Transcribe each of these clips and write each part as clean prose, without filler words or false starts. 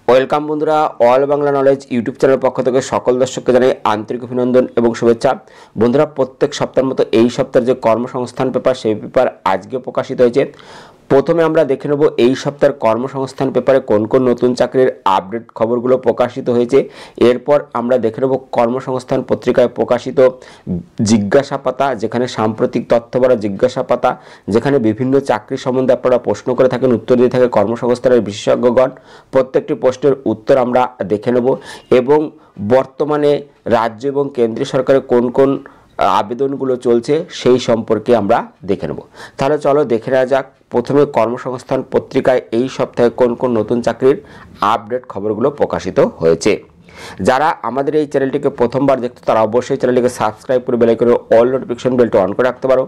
Welcome বন্ধুরা, all Bangla knowledge YouTube channel পক্ষ থেকে সকল দর্শককে জানাই আন্তরিক অভিনন্দন এবং শুভেচ্ছা। বন্ধুরা, প্রত্যেক সপ্তাহের মতো এই সপ্তাহের যে কর্মসংস্থান পেপার সেই পেপার আজকে প্রকাশিত হয়েছে। প্রথমে আমরা দেখে নেব এই সপ্তাহের কর্মসংস্থান পেপারে কোন কোন নতুন চাকরির আপডেট খবরগুলো প্রকাশিত হয়েছে। এরপর আমরা দেখে নেব কর্মসংস্থান পত্রিকায় প্রকাশিত জিজ্ঞাসা পাতা, যেখানে সাম্প্রতিক তথ্য ভরা জিজ্ঞাসা পাতা, যেখানে বিভিন্ন চাকরি সম্বন্ধে আপনারা প্রশ্ন করে থাকেন, উত্তর দিয়ে থাকে কর্মসংস্থানের বিশেষজ্ঞগণ। প্রত্যেকটি প্রশ্নের উত্তর আমরা দেখে নেব এবং বর্তমানে রাজ্য এবং কেন্দ্রীয় সরকারের কোন কোন আবেদনগুলো চলছে সেই সম্পর্কে আমরা দেখে নেব। তাহলে চলো দেখে নেওয়া যাক প্রথমে কর্মসংস্থান পত্রিকায় এই সপ্তাহে কোন কোন নতুন চাকরির আপডেট খবরগুলো প্রকাশিত হয়েছে। যারা আমাদের এই চ্যানেলটিকে প্রথমবার দেখতো তারা অবশ্যই চ্যানেলটিকে সাবস্ক্রাইব করে বেল আইকনের অল নোটিফিকেশন বেলটা অন করে রাখতে পারো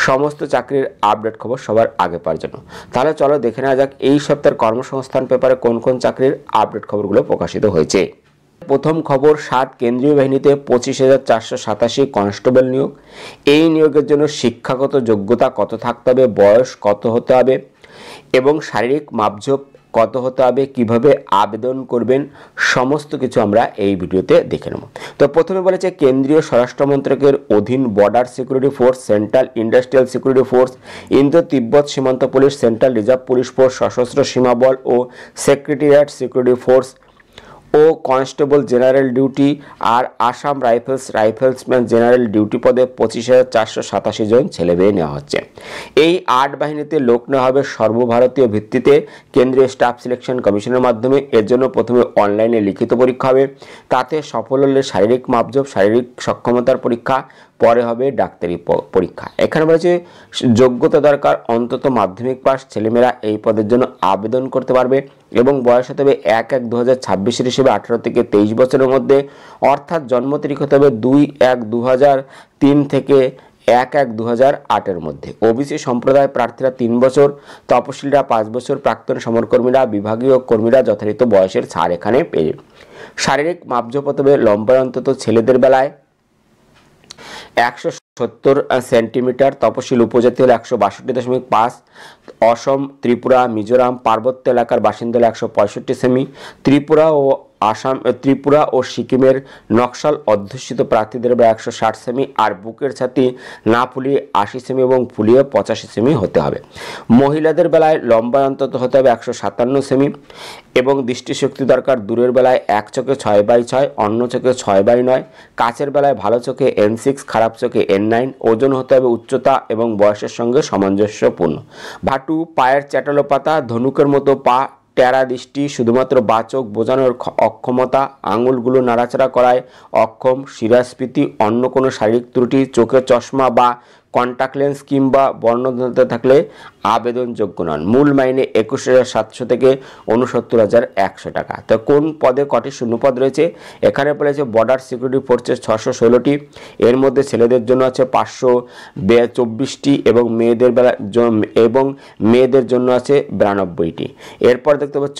সমস্ত চাকরির আপডেট খবর সবার আগে পাওয়ার জন্য। তাহলে চলো দেখে নেওয়া যাক এই সপ্তাহের কর্মসংস্থান পেপারে কোন কোন চাকরির আপডেট খবরগুলো প্রকাশিত হয়েছে। প্রথম খবর, 7 কেন্দ্রীয় বাহিনীতে 25,487 কনস্টেবল নিয়োগ। এই নিয়োগের জন্য শিক্ষাগত যোগ্যতা কত থাকতে হবে, বয়স কত হতে হবে এবং শারীরিক মাপঝোপ কত হতে হবে, কিভাবে আবেদন করবেন, সমস্ত কিছু আমরা এই ভিডিওতে দেখে নেব। তো প্রথমে বলেছে কেন্দ্রীয় স্বরাষ্ট্র মন্ত্রকের অধীন border security force, central industrial security force, Indo তিব্বত সীমান্ত police, central reserve police force, সশস্ত্র সীমা বল ও সেক্রেটারিয়েট সিকিউরিটি ফোর্স ও কনস্টেবল জেনারেল ডিউটি আর আসাম রাইফেলসম্যান জেনারেল ডিউটি পদে 25,487 জন ছেলেমেয়ে নেওয়া হচ্ছে। এই 8 বাহিনীতে লোক নেওয়া হবে সর্বভারতীয় ভিত্তিতে কেন্দ্রীয় স্টাফ সিলেকশন কমিশনের মাধ্যমে। এর জন্য প্রথমে অনলাইনে লিখিত পরীক্ষা হবে, তাতে সফল হলে শারীরিক মাপজোপ, শারীরিক সক্ষমতার পরীক্ষা, পরে হবে ডাক্তারি পরীক্ষা। এখানে বলেছে যোগ্যতা দরকার অন্তত মাধ্যমিক পাস। ছেলেমেয়েরা এই পদের জন্য আবেদন করতে পারবে এবং বয়স হতে হবে 1/1/2026 হিসেবে 18 থেকে 23 বছরের মধ্যে, অর্থাৎ জন্ম তারিখ হতে হবে 2/1/2003 থেকে 1/1/2008 মধ্যে। ওবিসি সম্প্রদায় প্রার্থীরা 3 বছর, তপশিলীরা 5 বছর, প্রাক্তন সমরকর্মীরা, বিভাগীয় কর্মীরা যথারীত বয়সের ছাড় এখানে পেয়ে। শারীরিক মাপজোপ হতে হবে লম্বায় অন্তত ছেলেদের বেলায় 170 সেন্টিমিটার, তপশিল উপজাতি হলে 162.5, অসম, ত্রিপুরা, মিজোরাম পার্বত্য এলাকার বাসিন্দা হলে 165 সেমি, ত্রিপুরা ও সিকিমের নকশাল অধ্যুষিত প্রার্থীদের বেলায় 160 সেমি, আর বুকের ছাতি না ফুলিয়ে 80 সেমি এবং ফুলিয়ে 85 সেমি হতে হবে। মহিলাদের বেলায় লম্বায় অন্তত হতে হবে 157 সেমি এবং দৃষ্টিশক্তি দরকার দূরের বেলায় এক চোখে 6/6, অন্য চোখে 6/9, কাচের বেলায় ভালো চোখে N6, খারাপ চোখে N9, ওজন হতে হবে উচ্চতা এবং বয়সের সঙ্গে সামঞ্জস্যপূর্ণ। ভাটু, পায়ের চ্যাটালো পাতা, ধনুকের মতো পা, টেরা দৃষ্টি, শুধুমাত্র বাচক বোঝানোর অক্ষমতা, আঙুলগুলো নাড়াচাড়া করায় অক্ষম, শিরাস্ফীতি, অন্য কোনো শারীরিক ত্রুটি, চোখে চশমা বা কন্ট্যাক্ট লেন্স কিংবা বর্ণহীনতা থাকলে আবেদনযোগ্য নন। মূল মাইনে 21,700 থেকে 69,100 টাকা। তো কোন পদে কটি শূন্যপদ রয়েছে? এখানে বলেছে বর্ডার সিকিউরিটি ফোর্সের 616টি, এর মধ্যে ছেলেদের জন্য আছে 524টি এবং মেয়েদের জন্য আছে 92টি। এরপর দেখতে পাচ্ছ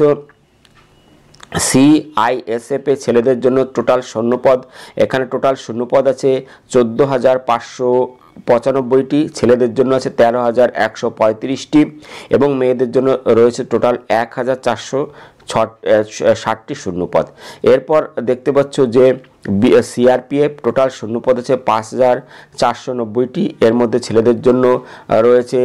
CISF এ ছেলেদের জন্য টোটাল শূন্যপদ, এখানে টোটাল শূন্যপদ আছে 14,595টি, ছেলেদের জন্য আছে 13,135টি এবং মেয়েদের জন্য রয়েছে টোটাল 1,460টি শূন্যপদ। এরপর দেখতে পাচ্ছ যে CRPF টোটাল শূন্যপদ আছে 5,490টি, এর মধ্যে ছেলেদের জন্য রয়েছে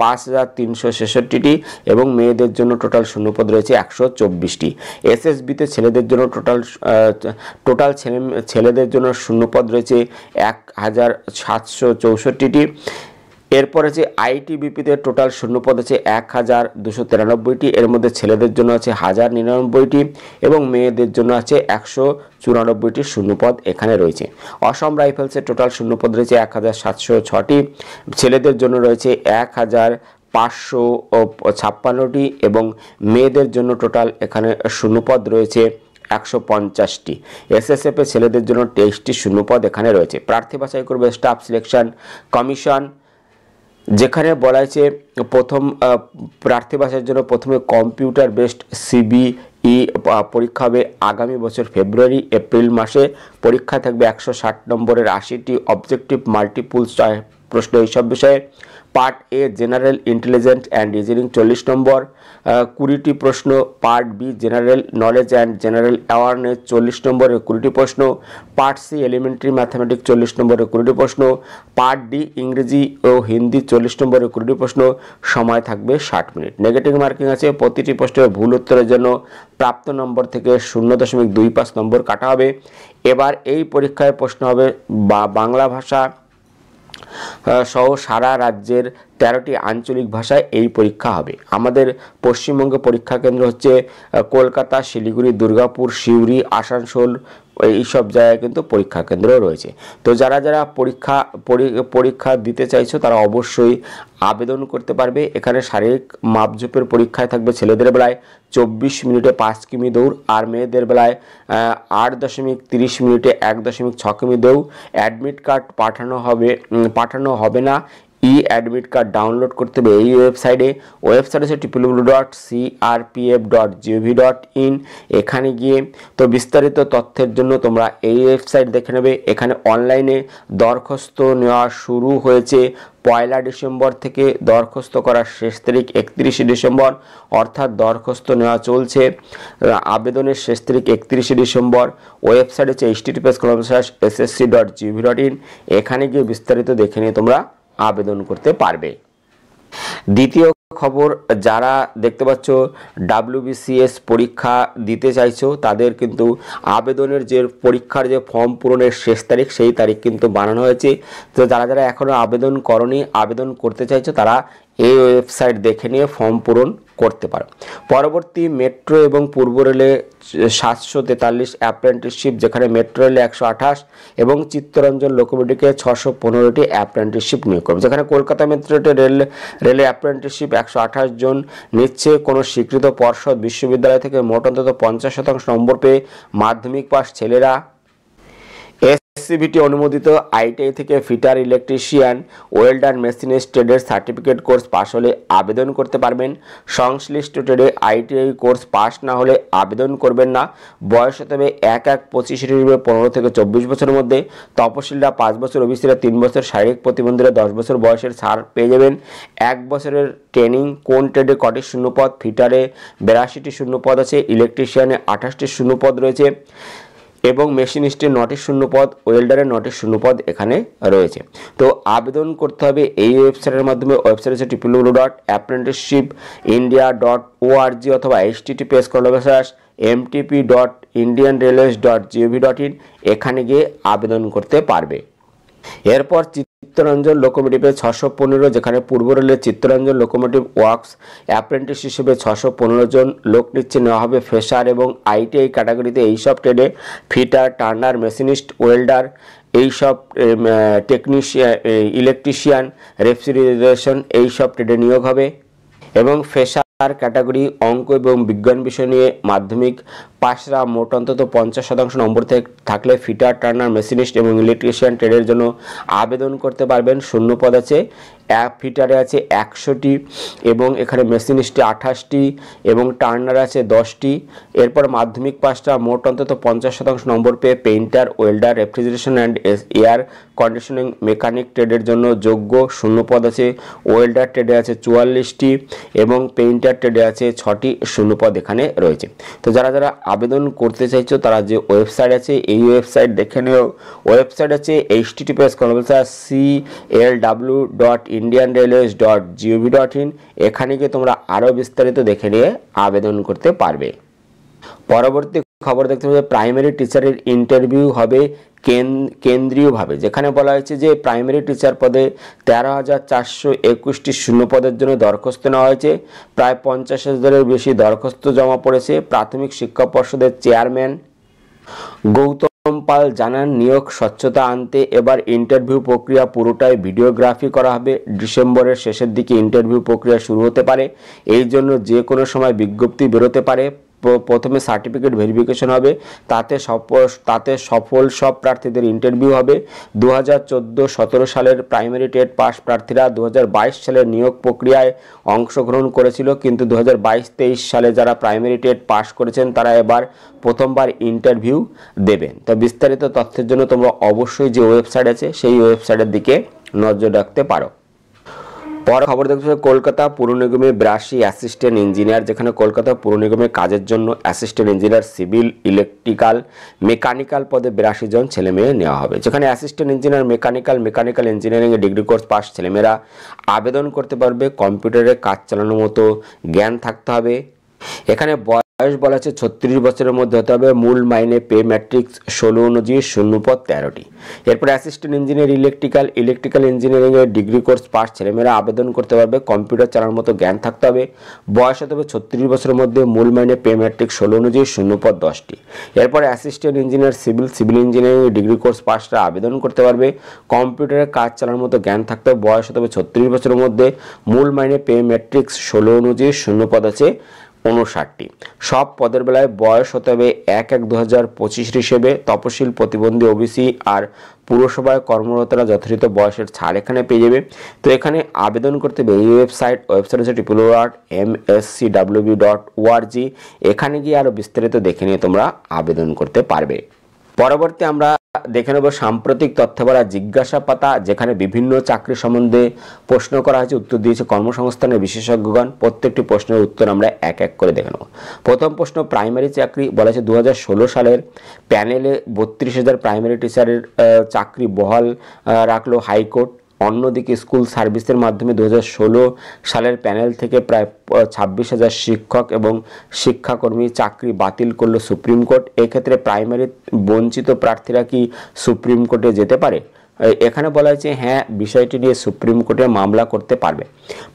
5,366টি এবং মেয়েদের জন্য টোটাল শূন্যপদ রয়েছে 124টি। SSBতে ছেলেদের জন্য টোটাল ছেলেদের জন্য শূন্যপদ রয়েছে 1,764টি। এরপর আছে ITBPতে টোটাল শূন্যপদ আছে 1,293টি, এর মধ্যে ছেলেদের জন্য আছে 1,099টি এবং মেয়েদের জন্য আছে 194টি শূন্যপদ এখানে রয়েছে। অসম রাইফেলসের টোটাল শূন্যপদ রয়েছে 1,706টি, ছেলেদের জন্য রয়েছে 1,556টি এবং মেয়েদের জন্য টোটাল এখানে শূন্যপদ রয়েছে 150টি। SSF এ ছেলেদের জন্য 23টি শূন্যপদ এখানে রয়েছে। প্রার্থী বাছাই করবে স্টাফ সিলেকশন কমিশন, যেখানে বলা হয়েছে প্রথম প্রার্থী বাছাইয়ের জন্য প্রথমে কম্পিউটার বেসড CBE পরীক্ষা হবে আগামী বছর ফেব্রুয়ারি এপ্রিল মাসে। পরীক্ষা থাকবে 160 নম্বরের 80টি অবজেক্টিভ মাল্টিপল প্রশ্ন এইসব বিষয়ে। Part A general intelligence and reasoning 40 নম্বর, 20টি প্রশ্ন, part B general knowledge and general awareness 40 নম্বরের 20টি প্রশ্ন, পার্ট সি এলিমেন্টারি ম্যাথামেটিক্স 40 নম্বরের 20টি প্রশ্ন, পার্ট ডি ইংরেজি ও হিন্দি 40 নম্বরের 20টি প্রশ্ন। সময় থাকবে 60 মিনিট। নেগেটিভ মার্কিং আছে, প্রতিটি প্রশ্নের ভুল উত্তরের জন্য প্রাপ্ত নম্বর থেকে 0.25 নম্বর কাটা হবে। এবার এই পরীক্ষায় প্রশ্ন হবে বাংলা ভাষা সহ সারা রাজ্যের 13টি আঞ্চলিক ভাষায় এই পরীক্ষা হবে। আমাদের পশ্চিমবঙ্গে পরীক্ষা কেন্দ্র হচ্ছে কলকাতা, শিলিগুড়ি, দুর্গাপুর, সিউড়ি, আসানসোল, এইসব জায়গায় কিন্তু পরীক্ষা কেন্দ্র রয়েছে। তো যারা যারা পরীক্ষা দিতে চাইছো তারা অবশ্যই আবেদন করতে পারবে। এখানে শারীরিক মাপঝোপের পরীক্ষায় থাকবে ছেলেদের বেলায় 24 মিনিটে 5 কিমি দৌড়, আর মেয়েদের বেলায় 8.30 মিনিটে 1.6 কিমি দৌড়। অ্যাডমিট কার্ড পাঠানো হবে না। অ্যাডমিট কার্ড ডাউনলোড করতে হবে এই ওয়েবসাইটে হচ্ছে www.crpf.gov.in। এখানে গিয়ে তো বিস্তারিত তথ্যের জন্য তোমরা এই ওয়েবসাইট দেখে নেবে। এখানে অনলাইনে দরখাস্ত নেওয়া শুরু হয়েছে 1 ডিসেম্বর থেকে। দরখাস্ত করার শেষ তারিখ 31 ডিসেম্বর, অর্থাৎ দরখাস্ত নেওয়া চলছে। আবেদনের শেষ তারিখ 31 ডিসেম্বর। ওয়েবসাইট হচ্ছে https://ssc.gov.in। এখানে গিয়ে বিস্তারিত দেখে নিয়ে তোমরা আবেদন করতে পারবে। দ্বিতীয় খবর, যারা দেখতে পাচ্ছ WBCS পরীক্ষা দিতে চাইছো তাদের কিন্তু আবেদনের যে পরীক্ষার যে ফর্ম পূরণের শেষ তারিখ সেই তারিখ কিন্তু বানানো হয়েছে। তো যারা যারা এখনো আবেদন করনি, আবেদন করতে চাইছো তারা এই ওয়েবসাইট দেখে নিয়ে ফর্ম পূরণ করতে পারো। পরবর্তী মেট্রো এবং পূর্ব রেলে 743 অ্যাপ্রেন্টিসশিপ, যেখানে মেট্রো রেলে 128 এবং চিত্তরঞ্জন লোকোমোটিভে 615টি অ্যাপ্রেন্টিসশিপ নিয়োগ করবে। যেখানে কলকাতা মেট্রো রেলে অ্যাপ্রেন্টিসশিপ 128 জন নিচ্ছে। কোনো স্বীকৃত পর্ষদ বিশ্ববিদ্যালয় থেকে মোট অন্তত 50% নম্বর পেয়ে মাধ্যমিক পাস ছেলেরা এসসিবিটি অনুমোদিত আইটিআই থেকে ফিটার, ইলেকট্রিশিয়ান, ওয়েল্ডার, মেশিনিস্ট ট্রেডের সার্টিফিকেট কোর্স পাস হলে আবেদন করতে পারবেন। সংশ্লিষ্ট ট্রেডে আইটিআই কোর্স পাস না হলে আবেদন করবেন না। বয়স হতে হবে 1/1/25 থেকে 24 বছরের মধ্যে। তপশিলরা 5 বছর, ওবিসিরা 3 বছর, শারীরিক প্রতিবন্ধীরা 10 বছর বয়সের ছাড় পেয়ে যাবেন। 1 বছরের ট্রেনিং। কোন ট্রেডে কটি শূন্যপদ? ফিটারে 82টি শূন্যপদ আছে, ইলেকট্রিশিয়ানে 28টি শূন্যপদ রয়েছে এবং মেশিনিস্টের 9টি শূন্যপদ, ওয়েল্ডারের 9টি শূন্যপদ এখানে রয়েছে। তো আবেদন করতে হবে এই ওয়েবসাইটের মাধ্যমে। ওয়েবসাইট হচ্ছে www.apprenticeshipindia.org অথবা https://mtp.indianrailways.gov.in। এখানে গিয়ে আবেদন করতে পারবে। এরপর চিত্তরঞ্জন লোকোমোটিভে 615, যেখানে পূর্ব রেলের চিত্তরঞ্জন লোকোমোটিভ ওয়ার্কস অ্যাপ্রেন্টিস হিসেবে 615 জন লোক নিচ্ছে। নেওয়া হবে ফ্রেশার এবং আইটিআই ক্যাটাগরিতে। এইসব ট্রেডে ফিটার, টার্নার, মেশিনিস্ট, ওয়েল্ডার, এইসব টেকনিশিয়ান, ইলেকট্রিশিয়ান, রেফ্রিজারেশন এইসব ট্রেডে নিয়োগ হবে। এবং ফ্রেশার ক্যাটাগরি অঙ্ক এবং বিজ্ঞান বিষয় নিয়ে মাধ্যমিক পাশরা মোট অন্তত 50% নম্বর থাকলে ফিটার, টার্নার, মেশিনিস্ট এবং ইলেকট্রিশিয়ান ট্রেডের জন্য আবেদন করতে পারবেন। শূন্যপদ আছে, ফিটারে আছে 100টি এবং এখানে মেশিনিস্টে 28টি এবং টার্নার আছে 10টি। এরপর মাধ্যমিক পাশটা মোট অন্তত 50% নম্বর পেয়ে painter, welder, refrigeration and air conditioning mechanic ট্রেডের জন্য যোগ্য। শূন্যপদ আছে, ওয়েল্ডার ট্রেডে আছে 44টি এবং পেইন্টার ট্রেডে আছে 6টি শূন্যপদ এখানে রয়েছে। তো যারা যারা আবেদন করতে চাইছো তারা যে ওয়েবসাইট আছে এই ওয়েবসাইট দেখে নিও। ওয়েবসাইট আছে https://clw.indianrailways.gov.in। এখানে গিয়ে তোমরা আরও বিস্তারিত দেখে নিয়ে আবেদন করতে পারবে। পরবর্তী খবর দেখতে পাবে প্রাইমারি টিচারের ইন্টারভিউ হবে কেন্দ্রীয়ভাবে, যেখানে বলা হয়েছে যে প্রাইমারি টিচার পদে 13,421টি শূন্যপদের জন্য দরখাস্ত নেওয়া হয়েছে। প্রায় 50,000-এর বেশি দরখাস্ত জমা পড়েছে। প্রাথমিক শিক্ষা পর্ষদের চেয়ারম্যান গৌতম পাল জানান, নিয়োগ স্বচ্ছতা আনতে এবার ইন্টারভিউ প্রক্রিয়া পুরোটাই ভিডিওগ্রাফি করা হবে। ডিসেম্বরের শেষের দিকে ইন্টারভিউ প্রক্রিয়া শুরু হতে পারে। এই জন্য যে কোনো সময় বিজ্ঞপ্তি বেরোতে পারে। প্রথমে সার্টিফিকেট ভেরিফিকেশন হবে, তাতে সফল সব প্রার্থীদের ইন্টারভিউ হবে। 2014-17 সালের প্রাইমারি টেট পাস প্রার্থীরা 2022 সালের নিয়োগ প্রক্রিয়ায় অংশগ্রহণ করেছিল, কিন্তু 2022-23 সালে যারা প্রাইমারি টেট পাস করেছেন তারা এবার প্রথমবার ইন্টারভিউ দেবেন। তো বিস্তারিত তথ্যের জন্য তোমরা অবশ্যই যে ওয়েবসাইট আছে সেই ওয়েবসাইটের দিকে নজর রাখতে পারো। পর খবর দেখতে কলকাতা পুর নিগমে 82 অ্যাসিস্ট্যান্ট ইঞ্জিনিয়ার, যেখানে কলকাতা পুর নিগমে কাজের জন্য assistant engineer civil, electrical, mechanical পদে 82 জন ছেলেমেয়ে নেওয়া হবে। যেখানে অ্যাসিস্ট্যান্ট ইঞ্জিনিয়ার মেকানিক্যাল ইঞ্জিনিয়ারিংয়ে ডিগ্রি কোর্স পাস ছেলেমেয়েরা আবেদন করতে পারবে। কম্পিউটারে কাজ চালানোর মতো জ্ঞান থাকতে হবে। এখানে বয়স বলা আছে 36 বছরের মধ্যে হতে হবে। মূল মাইনে পে ম্যাট্রিক্স 16 অনুযায়ী শূন্যপদ 13টি। এরপর অ্যাসিস্ট্যান্ট ইঞ্জিনিয়ার ইলেকট্রিক্যাল ইঞ্জিনিয়ারিংয়ের ডিগ্রি কোর্স পাস ছেলেমেয়েরা আবেদন করতে পারবে। কম্পিউটার চালানোর মতো জ্ঞান থাকতে হবে। বয়স হতে হবে 36 বছরের মধ্যে। মূল মাইনে পে ম্যাট্রিক্স 16 অনুযায়ী শূন্যপদ 10টি। এরপর assistant engineer civil engineering degree course পাসরা আবেদন করতে পারবে। কম্পিউটারে কাজ চালানোর মতো জ্ঞান থাকতে হবে। বয়স হতে হবে 36 বছরের মধ্যে। মূল মাইনে পে ম্যাট্রিক্স 16 অনুযায়ী শূন্যপদ আছে 59টি। সব পদের বেলায় বয়স হতে হবে 1/1/2025 হিসেবে। তপশিল, প্রতিবন্ধী, ওবিসি আর পুরসভায় কর্মরতরা যথাযথ বয়সের ছাড় এখানে পেয়ে যাবে। তো এখানে আবেদন করতে হবে এই ওয়েবসাইট হচ্ছে www.mscwb.org। এখানে গিয়ে আরও বিস্তারিত দেখে নিয়ে তোমরা আবেদন করতে পারবে। পরবর্তী আমরা দেখে নেব সাম্প্রতিক তথ্য ভরা জিজ্ঞাসা পাতা, যেখানে বিভিন্ন চাকরি সম্বন্ধে প্রশ্ন করা হয়েছে, উত্তর দিয়েছে কর্মসংস্থানের বিশেষজ্ঞগণ। প্রত্যেকটি প্রশ্নের উত্তর আমরা এক এক করে দেখে নেব। প্রথম প্রশ্ন, প্রাইমারি চাকরি বলা আছে 2016 সালের প্যানেলে 32,000 প্রাইমারি টিচারের চাকরি বহাল রাখলো হাইকোর্ট। অন্যদিকে স্কুল সার্ভিসের মাধ্যমে 2016 সালের প্যানেল থেকে প্রায় 26,000 শিক্ষক এবং শিক্ষাকর্মী চাকরি বাতিল করলো সুপ্রিম কোর্ট। এক্ষেত্রে প্রাইমারি বঞ্চিত প্রার্থীরা কি সুপ্রিম কোর্টে যেতে পারে? এখানে বলা হয়েছে হ্যাঁ, বিষয়টি নিয়ে সুপ্রিম কোর্টে মামলা করতে পারবে।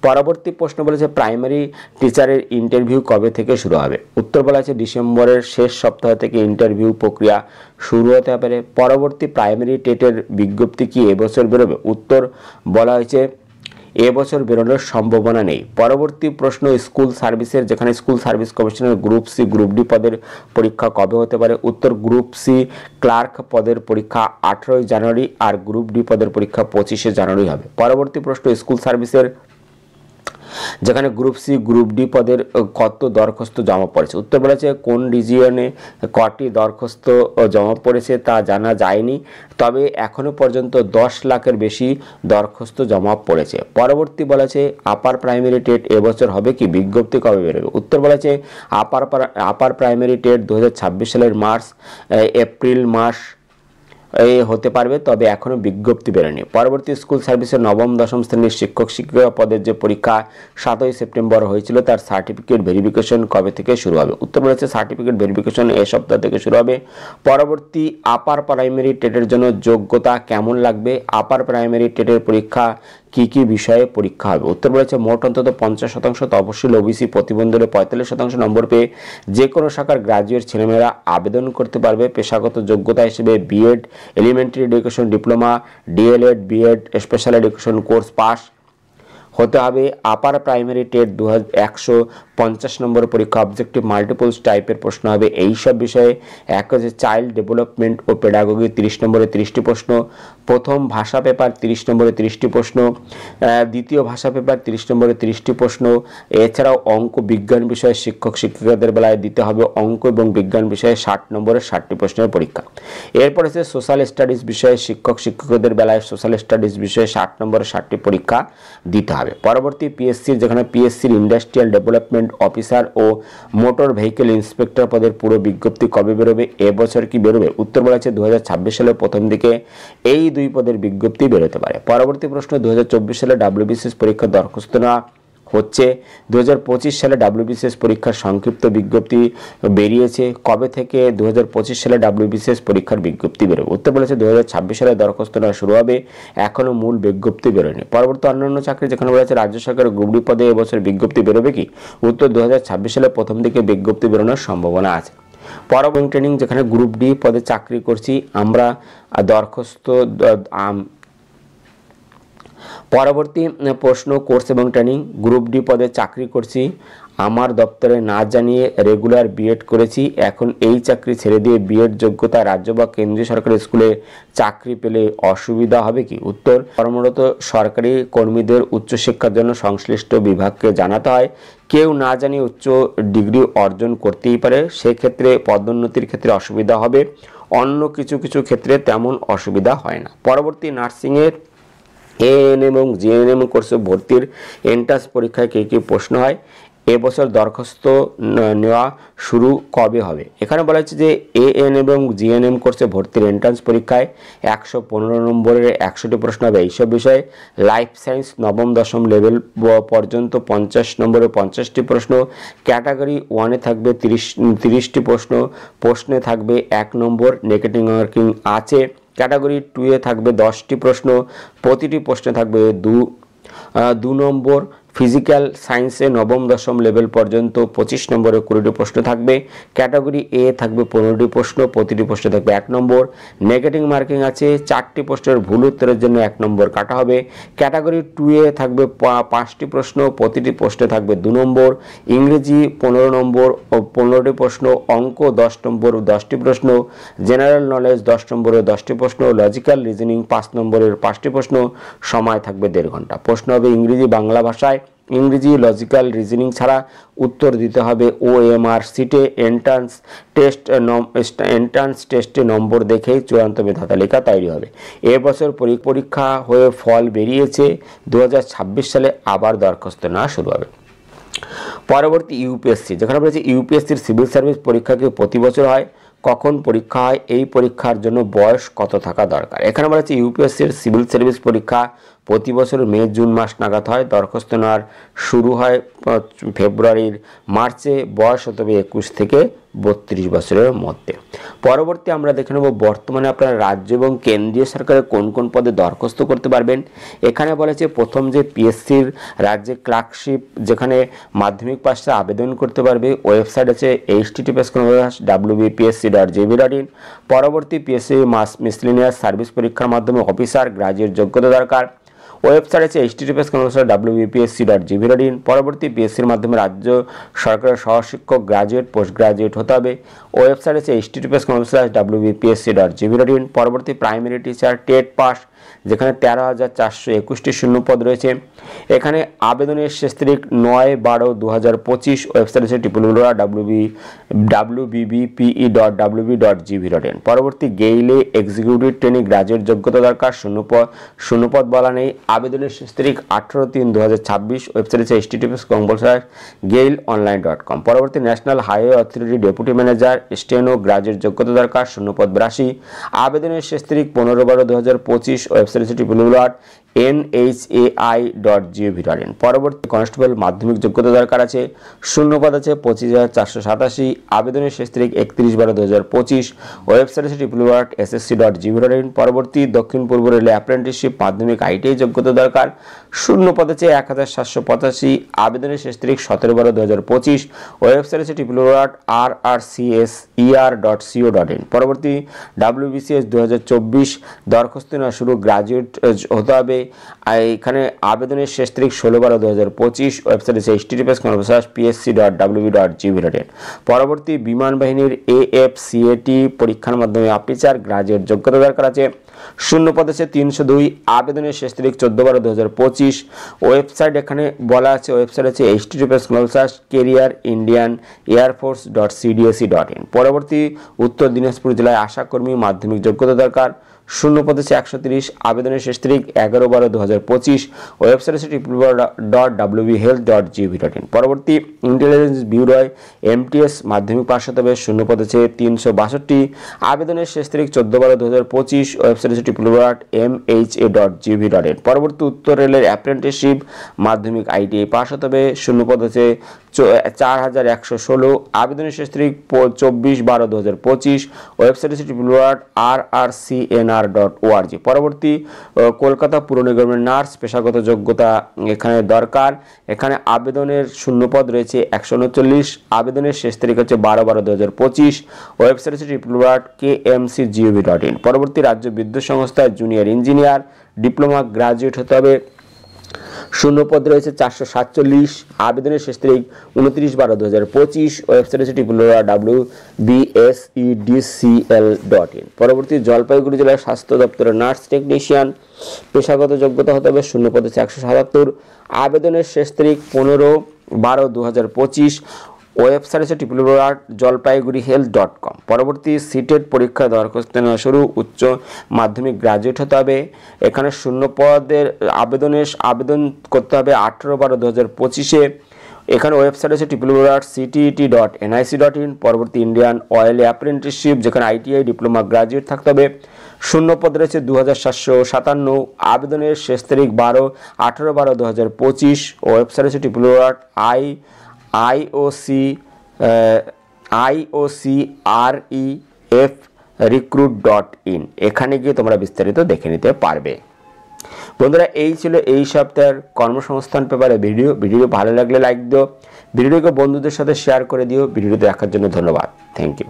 পরবর্তী প্রশ্ন বলেছে প্রাইমারি টিচারের ইন্টারভিউ কবে থেকে শুরু হবে? উত্তর বলা হয়েছে ডিসেম্বরের শেষ সপ্তাহ থেকে ইন্টারভিউ প্রক্রিয়া শুরু হতে পারে। পরবর্তী প্রাইমারি টেটের বিজ্ঞপ্তি কি এবছর বেরোবে? উত্তর বলা হয়েছে এবছর বেরোনোর সম্ভাবনা নেই। পরবর্তী প্রশ্ন, স্কুল সার্ভিসের, যেখানে স্কুল সার্ভিস কমিশনের গ্রুপ সি গ্রুপ ডি পদের পরীক্ষা কবে হতে পারে? উত্তর গ্রুপ সি ক্লার্ক পদের পরীক্ষা 18 জানুয়ারি আর গ্রুপ ডি পদের পরীক্ষা 25 জানুয়ারি হবে। পরবর্তী প্রশ্ন, স্কুল সার্ভিসের যেখানে গ্রুপ সি গ্রুপ ডি পদের কত দরখাস্ত জমা পড়েছে? উত্তর বলেছে কোন রিজিয়নে কটি দরখাস্ত জমা পড়েছে তা জানা যায়নি, তবে এখনো পর্যন্ত 10 লাখের বেশি দরখাস্ত জমা পড়েছে। পরবর্তী বলেছে আপার প্রাইমারি টেট এবছর হবে কি? বিজ্ঞপ্তি কবে বেরোবে? উত্তর বলেছে আপার প্রাইমারি টেট 2026 সালের এপ্রিল মাস হতে পারবে, তবে এখনো বিজ্ঞপ্তি বেরোয়নি। পরবর্তী স্কুল সার্ভিসের নবম দশম শ্রেণীর শিক্ষক শিক্ষিকা পদের যে পরীক্ষা 7 সেপ্টেম্বর হয়েছিল তার সার্টিফিকেট ভেরিফিকেশন কবে থেকে শুরু হবে? উত্তর বলেছে সার্টিফিকেট ভেরিফিকেশন এই সপ্তাহ থেকে শুরু হবে। পরবর্তী আপার প্রাইমারি টেটের জন্য যোগ্যতা কেমন লাগবে? আপার প্রাইমারি টেটের পরীক্ষা কি কি বিষয়ে পরীক্ষা হবে? উত্তর বলেছে মোট অন্তত 50% তপশিল, ওবিসি, প্রতিবন্ধীদের 45% নম্বর পেয়ে যে কোনো শাখার গ্রাজুয়েট ছেলেমেয়েরা আবেদন করতে পারবে। পেশাগত যোগ্যতা হিসেবে BEd, elementary education diploma, DElEd, BEd, special education course pass হতে হবে। আপার প্রাইমারি টেট 150 নম্বর পরীক্ষা অবজেক্টিভ মাল্টিপল টাইপের প্রশ্ন হবে এই সব বিষয়ে। এক হচ্ছে চাইল্ড ডেভেলপমেন্ট ও পেডাগোগি 30 নম্বরে 30টি প্রশ্ন, প্রথম ভাষা পেপার 30 নম্বরে 30টি প্রশ্ন, দ্বিতীয় ভাষা পেপার 30 নম্বরে 30টি প্রশ্ন। এছাড়াও অঙ্ক বিজ্ঞান বিষয়ে শিক্ষক শিক্ষিকাদের বেলায় দিতে হবে অঙ্ক এবং বিজ্ঞান বিষয়ে 60 নম্বরের 60টি প্রশ্নের পরীক্ষা। এরপর হচ্ছে সোশ্যাল স্টাডিজ বিষয়ে শিক্ষক শিক্ষকদের বেলায় সোশ্যাল স্টাডিজ বিষয়ে 60 নম্বরের 60টি পরীক্ষা দিতে হবে। পরবর্তী পিএসসির, যেখানে পিএসসির ইন্ডাস্ট্রিয়াল ডেভেলপমেন্ট অফিসার ও মোটর ভেহিকেল ইন্সপেক্টর পদের পুরো বিজ্ঞপ্তি কবে বেরোবে? এবছর কি বেরোবে? উত্তর বলা আছে 2026 সালের প্রথম দিকে এই দুই পদের বিজ্ঞপ্তি বেরোতে পারে। পরবর্তী প্রশ্ন, 2024 সালে ডাব্লিউবিসিএস পরীক্ষার দরখাস্ত নেওয়া হচ্ছে। 2025 সালে ডাব্লিউবিসিএস পরীক্ষার সংক্ষিপ্ত বিজ্ঞপ্তি বেরিয়েছে। কবে থেকে 2025 সালে ডাব্লিউবিসিএস পরীক্ষার বিজ্ঞপ্তি বেরোবে? উত্তর বলেছে 2026 সালে দরখাস্ত নেওয়া শুরু হবে, এখনো মূল বিজ্ঞপ্তি বেরোয়নি। পরবর্তী অন্যান্য চাকরি, যেখানে বলেছে রাজ্য সরকারের গ্রুপ ডি পদে এবছর বিজ্ঞপ্তি বেরোবে কি? উত্তর 2026 সালে প্রথম দিকে বিজ্ঞপ্তি বেরোনোর সম্ভাবনা আছে। পরবর্তী ট্রেনিং, যেখানে গ্রুপ ডি পদে চাকরি করছি আমরা দরখাস্ত। পরবর্তী প্রশ্ন, কোর্স এবং ট্রেনিং, গ্রুপ ডি পদে চাকরি করছি, আমার দপ্তরে না জানিয়ে রেগুলার বিএড করেছি, এখন এই চাকরি ছেড়ে দিয়ে বিএড যোগ্যতা রাজ্য বা কেন্দ্রীয় সরকারি স্কুলে চাকরি পেলে অসুবিধা হবে কি? উত্তর, কর্মরত সরকারি কর্মীদের উচ্চশিক্ষার জন্য সংশ্লিষ্ট বিভাগকে জানাতে হয়। কেউ না জানিয়ে উচ্চ ডিগ্রি অর্জন করতেই পারে, সেক্ষেত্রে পদোন্নতির ক্ষেত্রে অসুবিধা হবে, অন্য কিছু ক্ষেত্রে তেমন অসুবিধা হয় না। পরবর্তী নার্সিংয়ের এএন এবং জিএনএম কোর্সে ভর্তির এন্ট্রান্স পরীক্ষায় কী প্রশ্ন হয়, এবছর দরখাস্ত নেওয়া শুরু কবে হবে। এখানে বলা হচ্ছে যে এএন এবং জিএনএম কোর্সে ভর্তির এন্ট্রান্স পরীক্ষায় 115 নম্বরের 100টি প্রশ্ন হবে এইসব বিষয়ে। লাইফ সায়েন্স নবম দশম লেভেল পর্যন্ত 50 নম্বরের 50টি প্রশ্ন। ক্যাটাগরি 1-এ থাকবে 30টি প্রশ্নে থাকবে 1 নম্বর, নেগেটিভ মার্কিং আছে। ক্যাটাগরি 2-এ থাকবে 10টি প্রশ্ন, প্রতিটি প্রশ্নে থাকবে 2 নম্বর। ফিজিক্যাল সায়েন্সে নবম দশম লেভেল পর্যন্ত 25 নম্বরে 20টি প্রশ্ন থাকবে। ক্যাটাগরি এ থাকবে 15টি প্রশ্ন, প্রতিটি প্রশ্নে থাকবে 1 নম্বর। নেগেটিভ মার্কিং আছে, 4টি প্রশ্নের ভুল উত্তরের জন্য 1 নম্বর কাটা হবে। ক্যাটাগরি 2-এ থাকবে 5টি প্রশ্ন, প্রতিটি প্রশ্নে থাকবে 2 নম্বর। ইংরেজি 15 নম্বর ও 15টি প্রশ্ন। অঙ্ক 10 নম্বর 10টি প্রশ্ন। জেনারেল নলেজ 10 নম্বরের 10টি প্রশ্ন। লজিক্যাল রিজনিং 5 নম্বরের 5টি প্রশ্ন। সময় থাকবে 1.5 ঘন্টা। প্রশ্ন হবে ইংরেজি বাংলা ভাষায়। ইংরেজি লজিক্যাল রিজনিং ছাড়া উত্তর দিতে হবে ওএমআর সিটে। এন্ট্রান্স টেস্টে নম্বর দেখেই চূড়ান্ত মেধা তালিকা তৈরি হবে। এবছর পরীক্ষা হয়ে ফল বেরিয়েছে, 2026 সালে আবার দরখাস্ত নেওয়া শুরু হবে। পরবর্তী ইউপিএসসি, যেখানে বলেছে ইউপিএসসির সিভিল সার্ভিস পরীক্ষা কি প্রতি বছর হয়, কখন পরীক্ষা হয়, এই পরীক্ষার জন্য বয়স কত থাকা দরকার। এখানে বলা হচ্ছে ইউপিএসসির সিভিল সার্ভিস পরীক্ষা প্রতি বছর মে জুন মাস নাগাদ হয়। দরখাস্ত নেওয়ার শুরু হয় ফেব্রুয়ারির মার্চে। বয়স হতে হবে 21 থেকে 32 বছরের মধ্যে। পরবর্তী আমরা দেখে নেব বর্তমানে আপনারা রাজ্য এবং কেন্দ্রীয় সরকারের কোন কোন পদে দরখাস্ত করতে পারবেন। এখানে বলেছে প্রথম যে পিএসসির রাজ্যে ক্লার্কশিপ, যেখানে মাধ্যমিক পাশে আবেদন করতে পারবে। ওয়েবসাইট আছে https://wbpsc.gov.in। পরবর্তী পিএসসি মিসলেনিয়াস সার্ভিস পরীক্ষার মাধ্যমে অফিসার গ্রাজুয়েট যোগ্যতা দরকার। ওয়েবসাইট আছে https://wbpsc.gov.in। পরবর্তী পিএসসির মাধ্যমে রাজ্য সরকারের সহশিক্ষক গ্রাজুয়েট পোস্ট গ্রাজুয়েট হতে হবে। ওয়েবসাইট আছে https://wbpsc.gov.in। পরবর্তী প্রাইমারি টিচার টেট পাস, যেখানে 13,421টি শূন্যপদ রয়েছে। এখানে আবেদনের শেষ তারিখ 9/12/2025। ওয়েবসাইট আছে www.wbpe.wb.gov.in। পরবর্তী গেইলে এক্সিকিউটিভ ট্রেনিং গ্রাজুয়েট যোগ্যতা দরকার, শূন্যপদ বলা নেই। আবেদনের শেষ তারিখ 18/3/2026। ওয়েবসাইট আছে https://gailonline.com। পরবর্তী national highway authority deputy manager steno graduate যোগ্যতা দরকার, শূন্যপদ 82। আবেদনের শেষ তারিখ 15/12/2025। ওয়েবসাইট আছে www.nhai.gov.in। পরবর্তী কনস্টেবল মাধ্যমিক যোগ্যতা দরকার আছে, শূন্যপদ আছে 25,487। আবেদনের শেষ তারিখ 31/12/2025। ওয়েবসাইট আছে www.ssc.gov.in। পরবর্তী দক্ষিণ পূর্ব রেলে অ্যাপ্রেন্টিসশিপ মাধ্যমিক আইটিআই যোগ্যতা দরকার, শূন্যপদ আছে 1785। আবেদনের শেষ তারিখ 17/12/2025। ওয়েবসাইট আছে www.rrcser.co.in। পরবর্তী WBCS 2024 দরখাস্ত নেওয়া শুরু, গ্রাজুয়েট হতে হবে। এখানে আবেদনের শেষ তারিখ 16/12/2025। ওয়েবসাইট আছে https://psc.wb.gov.in। পরবর্তী বিমান বাহিনীর AFCAT পরীক্ষার মাধ্যমে অফিসার গ্রাজুয়েট যোগ্যতা দরকার আছে, শূন্যপদ আছে 302। আবেদনের শেষ তারিখ 14/12/2025। ওয়েবসাইট এখানে বলা আছে, ওয়েবসাইট আছে https://careerindianairforce.cdsc.in। পরবর্তী উত্তর দিনাজপুর জেলায় আশাকর্মী মাধ্যমিক যোগ্যতা দরকার, শূন্যপদ আছে 130। আবেদনের শেষ তারিখ 11/12/2025। ওয়েবসাইট আছে www.wbhealth.gov.in। পরবর্তী ইন্টেলিজেন্স ব্যুরোয় MTS মাধ্যমিক পাস হতে হবে, শূন্যপদ আছে 362। আবেদনের শেষ তারিখ 14/12/2025। ওয়েবসাইট আছে www.mha.gov.in। পরবর্তী উত্তর রেলের অ্যাপ্রেন্টিসশিপ মাধ্যমিক আইটিআই পাস হতে হবে, শূন্যপদ আছে 4116। আবেদনের শেষ তারিখ 24/12/2025। ওয়েবসাইট আছে www.rrcnr.org। পরবর্তী কলকাতা পুর নিগমের নার্স পেশাগত যোগ্যতা এখানে দরকার। এখানে আবেদনের শূন্যপদ রয়েছে 139। আবেদনের শেষ তারিখ হচ্ছে 12/12/2025। ওয়েবসাইট আছে www.kmcgov.in। পরবর্তী রাজ্য বিদ্যুৎ সংস্থায় জুনিয়র ইঞ্জিনিয়ার ডিপ্লোমা গ্রাজুয়েট হতে হবে, শূন্যপদ রয়েছে 447। আবেদনের শেষ তারিখ 29/12/2025। ওয়েবসাইট আছে www.bsedcl.in। পরবর্তী জলপাইগুড়ি জেলার স্বাস্থ্য দপ্তরের নার্স টেকনিশিয়ান পেশাগত যোগ্যতা হতে হবে, শূন্যপদ আছে 177। আবেদনের শেষ তারিখ 15/12/2025। ওয়েবসাইট হচ্ছে www.jalpaigurihealth.com। পরবর্তী সিটেট পরীক্ষা দরখাস্ত নেওয়া শুরু, উচ্চ মাধ্যমিক গ্রাজুয়েট হতে হবে। এখানে শূন্য পদের আবেদন করতে হবে 18/12/2025-এ। এখানে ওয়েবসাইট হচ্ছে www.ctet.nic.in। পরবর্তী ইন্ডিয়ান অয়েল অ্যাপ্রেন্টিসশিপ, যেখানে ITI ডিপ্লোমা গ্রাজুয়েট থাকতে হবে। শূন্য পদ রয়েছে 2757। আবেদনের শেষ তারিখ 18/12/2025। ওয়েবসাইট হচ্ছে www.iocrefrecruit.in। এখানে গিয়ে তোমরা বিস্তারিত দেখে নিতে পারবে। বন্ধুরা, এই ছিল এই সপ্তাহের কর্মসংস্থান পেপারে ভিডিও ভালো লাগলে লাইক দিও, ভিডিওকে বন্ধুদের সাথে শেয়ার করে দিও। ভিডিওটি দেখার জন্য ধন্যবাদ। Thank you.